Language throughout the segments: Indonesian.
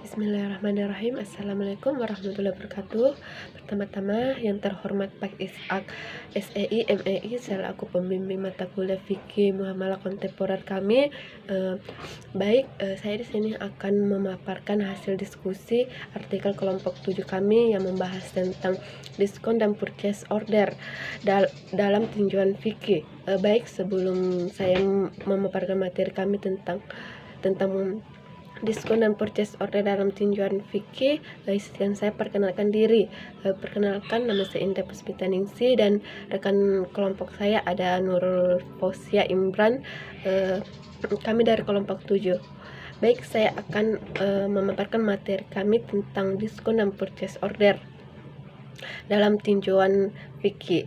Bismillahirrahmanirrahim. Assalamualaikum warahmatullahi wabarakatuh. Pertama-tama yang terhormat Pak Ishak SEI MEI selaku pembimbing mata kuliah fikih muamalah kontemporer kami. Saya di sini akan memaparkan hasil diskusi artikel kelompok 7 kami yang membahas tentang diskon dan purchase order dalam tinjauan fikih. Sebelum saya memaparkan materi kami tentang diskon dan purchase order dalam tinjauan fikih, izinkan saya perkenalkan diri. Perkenalkan, nama saya Indah Puspitaningsih dan rekan kelompok saya ada Nurul Fausia Imran. Kami dari kelompok 7. Saya akan memaparkan materi kami tentang diskon dan purchase order dalam tinjauan fikih.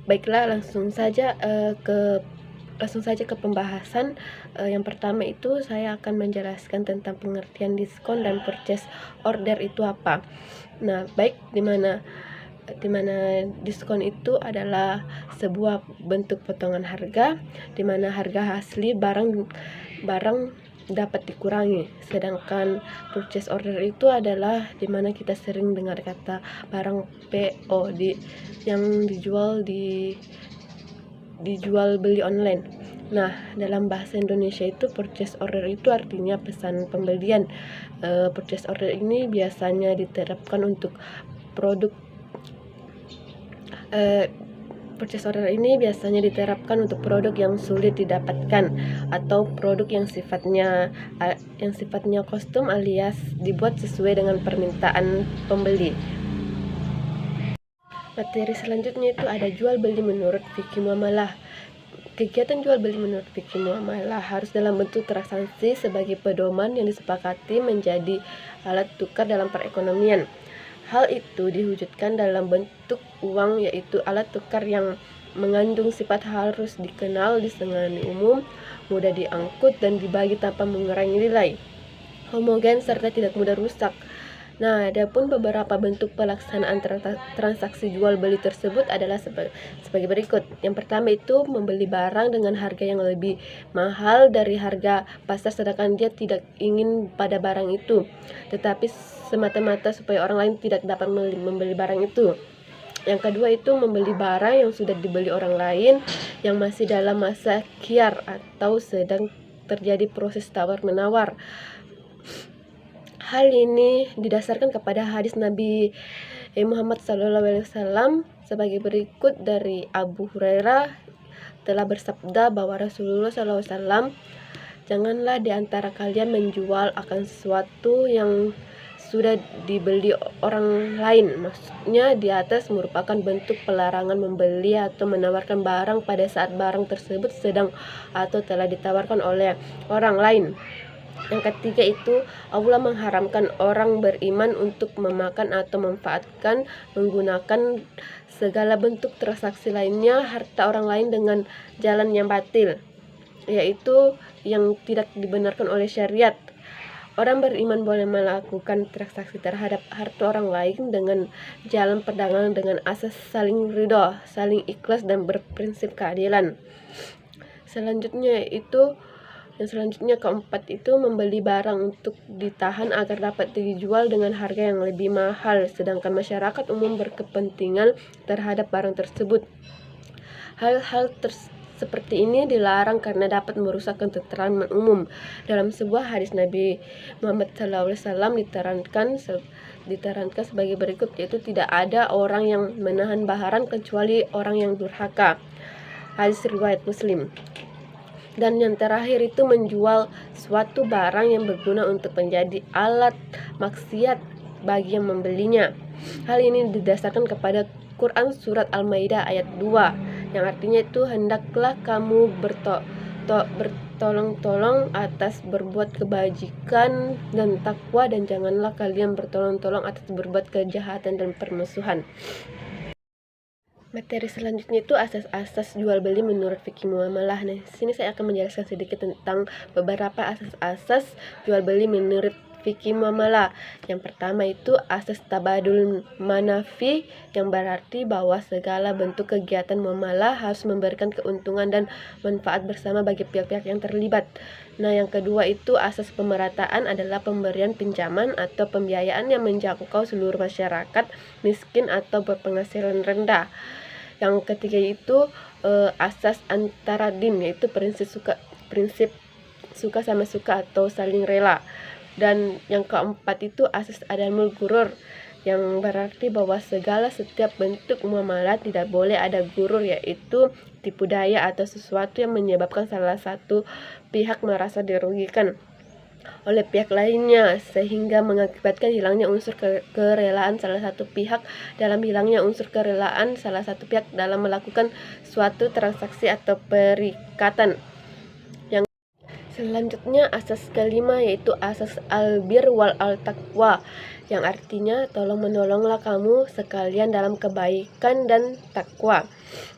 Langsung saja ke pembahasan. Yang pertama itu saya akan menjelaskan tentang pengertian diskon dan purchase order itu apa. Nah, di mana diskon itu adalah sebuah bentuk potongan harga di mana harga asli barang dapat dikurangi. Sedangkan purchase order itu adalah di mana kita sering dengar kata barang PO yang dijual beli online. Nah, dalam bahasa Indonesia itu purchase order itu artinya pesan pembelian. Purchase order ini biasanya diterapkan untuk produk yang sulit didapatkan atau produk yang sifatnya kostum alias dibuat sesuai dengan permintaan pembeli. Materi selanjutnya itu ada jual beli menurut fikih muamalah. Kegiatan jual beli menurut fikih muamalah harus dalam bentuk transaksi sebagai pedoman yang disepakati menjadi alat tukar dalam perekonomian. Hal itu diwujudkan dalam bentuk uang, yaitu alat tukar yang mengandung sifat harus dikenal, disegani umum, mudah diangkut dan dibagi tanpa mengurangi nilai, homogen serta tidak mudah rusak. Nah, adapun beberapa bentuk pelaksanaan transaksi jual beli tersebut adalah sebagai berikut. Yang pertama itu membeli barang dengan harga yang lebih mahal dari harga pasar sedangkan dia tidak ingin pada barang itu, tetapi semata-mata supaya orang lain tidak dapat membeli barang itu. Yang kedua itu membeli barang yang sudah dibeli orang lain yang masih dalam masa khiyar atau sedang terjadi proses tawar-menawar. Hal ini didasarkan kepada hadis Nabi Muhammad SAW sebagai berikut. Dari Abu Hurairah telah bersabda bahwa Rasulullah SAW, janganlah di antara kalian menjual akan sesuatu yang sudah dibeli orang lain. Maksudnya di atas merupakan bentuk pelarangan membeli atau menawarkan barang pada saat barang tersebut sedang atau telah ditawarkan oleh orang lain. Yang ketiga itu Allah mengharamkan orang beriman untuk memakan atau menggunakan segala bentuk transaksi lainnya harta orang lain dengan jalan yang batil, yaitu yang tidak dibenarkan oleh syariat. Orang beriman boleh melakukan transaksi terhadap harta orang lain dengan jalan perdagangan dengan asas saling ridho, saling ikhlas dan berprinsip keadilan. Selanjutnya keempat itu membeli barang untuk ditahan agar dapat dijual dengan harga yang lebih mahal, sedangkan masyarakat umum berkepentingan terhadap barang tersebut. Hal seperti ini dilarang karena dapat merusak ketentraman umum. Dalam sebuah hadis Nabi Muhammad SAW diterangkan sebagai berikut, yaitu tidak ada orang yang menahan baharan kecuali orang yang durhaka. Hadis riwayat Muslim. Dan yang terakhir itu menjual suatu barang yang berguna untuk menjadi alat maksiat bagi yang membelinya. Hal ini didasarkan kepada Quran surat Al-Maidah ayat 2 yang artinya itu hendaklah kamu bertolong-tolong atas berbuat kebajikan dan takwa, dan janganlah kalian bertolong-tolong atas berbuat kejahatan dan permusuhan. Materi selanjutnya itu asas-asas jual beli menurut fikih muamalah. Nah, di sini saya akan menjelaskan sedikit tentang beberapa asas-asas jual beli menurut fikih muamalah. Yang pertama itu asas tabadul manafi, yang berarti bahwa segala bentuk kegiatan muamalah harus memberikan keuntungan dan manfaat bersama bagi pihak-pihak yang terlibat. Nah, yang kedua itu asas pemerataan, adalah pemberian pinjaman atau pembiayaan yang menjangkau seluruh masyarakat miskin atau berpenghasilan rendah. Yang ketiga itu asas antaradin, yaitu prinsip suka sama suka atau saling rela. Dan yang keempat itu asas adamul gurur, yang berarti bahwa setiap bentuk muamalah tidak boleh ada gurur, yaitu tipu daya atau sesuatu yang menyebabkan salah satu pihak merasa dirugikan oleh pihak lainnya, sehingga mengakibatkan hilangnya unsur kerelaan salah satu pihak dalam melakukan suatu transaksi atau perikatan. Selanjutnya asas kelima yaitu asas albir wal al-taqwa, yang artinya tolong menolonglah kamu sekalian dalam kebaikan dan takwa.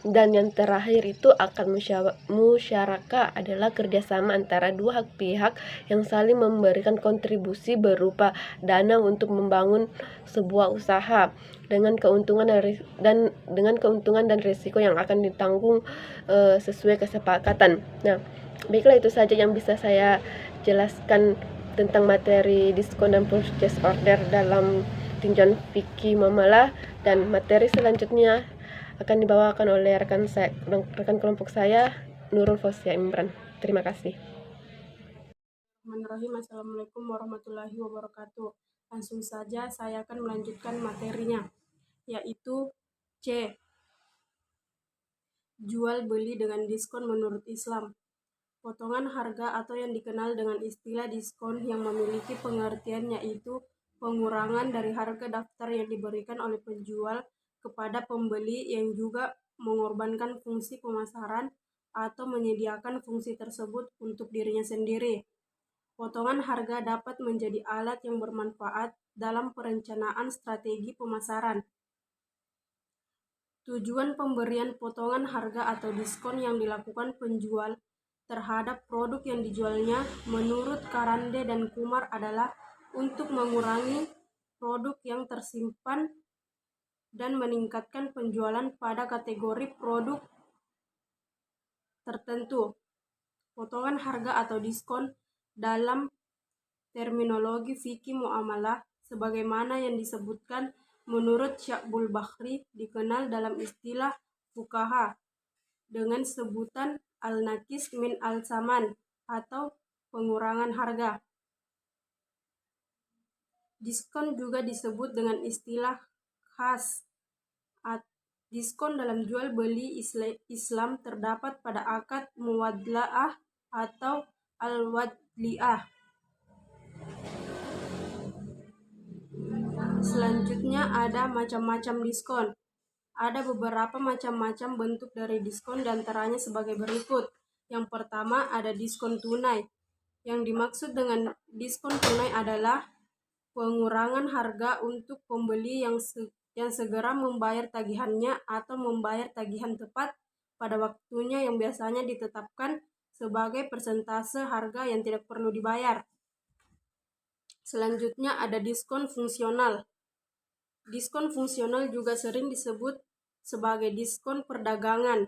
Dan yang terakhir itu akad musyarakah, adalah kerjasama antara dua pihak yang saling memberikan kontribusi berupa dana untuk membangun sebuah usaha dengan keuntungan dan risiko yang akan ditanggung sesuai kesepakatan. Nah, baiklah, itu saja yang bisa saya jelaskan tentang materi diskon dan purchase order dalam tinjauan fikih muamalah, dan materi selanjutnya akan dibawakan oleh rekan kelompok saya, Nurul Fausia Imran. Terima kasih. Bismillahirrahmanirrahim. Assalamualaikum warahmatullahi wabarakatuh. Langsung saja saya akan melanjutkan materinya, yaitu C. Jual beli dengan diskon menurut Islam. Potongan harga atau yang dikenal dengan istilah diskon yang memiliki pengertian yaitu pengurangan dari harga daftar yang diberikan oleh penjual kepada pembeli yang juga mengorbankan fungsi pemasaran atau menyediakan fungsi tersebut untuk dirinya sendiri. Potongan harga dapat menjadi alat yang bermanfaat dalam perencanaan strategi pemasaran. Tujuan pemberian potongan harga atau diskon yang dilakukan penjual terhadap produk yang dijualnya menurut Karande dan Kumar adalah untuk mengurangi produk yang tersimpan dan meningkatkan penjualan pada kategori produk tertentu. Potongan harga atau diskon dalam terminologi fikih muamalah sebagaimana yang disebutkan menurut Sya'bul Bakhri dikenal dalam istilah fuqaha dengan sebutan al-nakis min al-saman atau pengurangan harga. Diskon juga disebut dengan istilah khas. Diskon dalam jual beli Islam terdapat pada akad muwadla'ah atau al-wadli'ah. Selanjutnya ada macam-macam diskon. Ada beberapa macam-macam bentuk dari diskon, diantaranya sebagai berikut. Yang pertama ada diskon tunai. Yang dimaksud dengan diskon tunai adalah pengurangan harga untuk pembeli yang segera membayar tagihannya atau membayar tagihan tepat pada waktunya yang biasanya ditetapkan sebagai persentase harga yang tidak perlu dibayar. Selanjutnya ada diskon fungsional. Diskon fungsional juga sering disebut sebagai diskon perdagangan.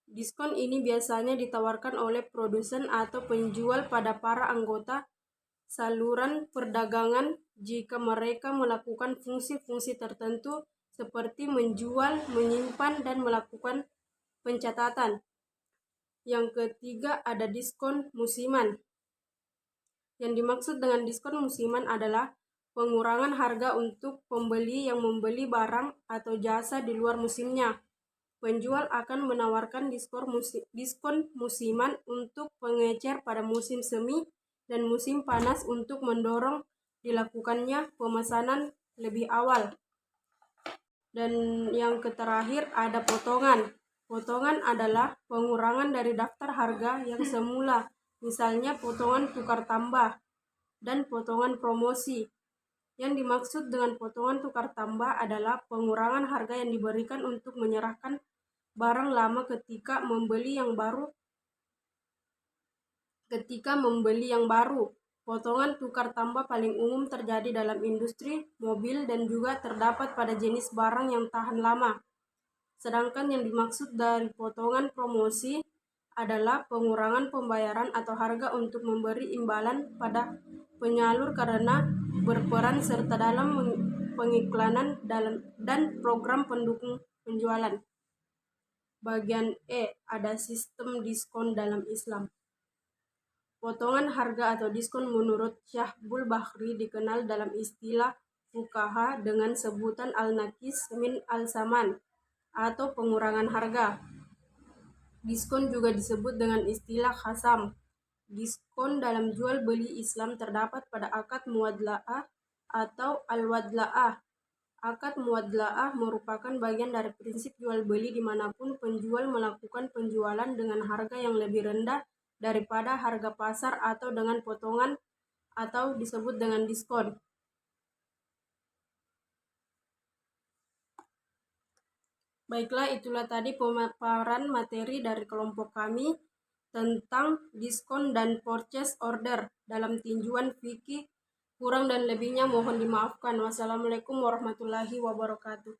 Diskon ini biasanya ditawarkan oleh produsen atau penjual pada para anggota saluran perdagangan jika mereka melakukan fungsi-fungsi tertentu seperti menjual, menyimpan, dan melakukan pencatatan. Yang ketiga ada diskon musiman. Yang dimaksud dengan diskon musiman adalah pengurangan harga untuk pembeli yang membeli barang atau jasa di luar musimnya. Penjual akan menawarkan diskon musiman untuk pengecer pada musim semi dan musim panas untuk mendorong dilakukannya pemesanan lebih awal. Dan yang terakhir ada potongan. Potongan adalah pengurangan dari daftar harga yang semula, misalnya potongan tukar tambah dan potongan promosi. Yang dimaksud dengan potongan tukar tambah adalah pengurangan harga yang diberikan untuk menyerahkan barang lama ketika membeli yang baru. Potongan tukar tambah paling umum terjadi dalam industri, mobil, dan juga terdapat pada jenis barang yang tahan lama. Sedangkan yang dimaksud dari potongan promosi adalah pengurangan pembayaran atau harga untuk memberi imbalan pada penyalur karena berperan serta dalam pengiklanan dan program pendukung penjualan. Bagian E, ada sistem diskon dalam Islam. Potongan harga atau diskon menurut Syahbul Bahri dikenal dalam istilah fuqaha dengan sebutan al-nakis min al-saman atau pengurangan harga. Diskon juga disebut dengan istilah khasam. Diskon dalam jual beli Islam terdapat pada akad muwadla'ah atau al-wadla'ah. Akad muwadla'ah merupakan bagian dari prinsip jual beli dimanapun penjual melakukan penjualan dengan harga yang lebih rendah daripada harga pasar atau dengan potongan atau disebut dengan diskon. Baiklah, itulah tadi pemaparan materi dari kelompok kami tentang diskon dan purchase order dalam tinjuan fikih. Kurang dan lebihnya mohon dimaafkan. Wassalamualaikum warahmatullahi wabarakatuh.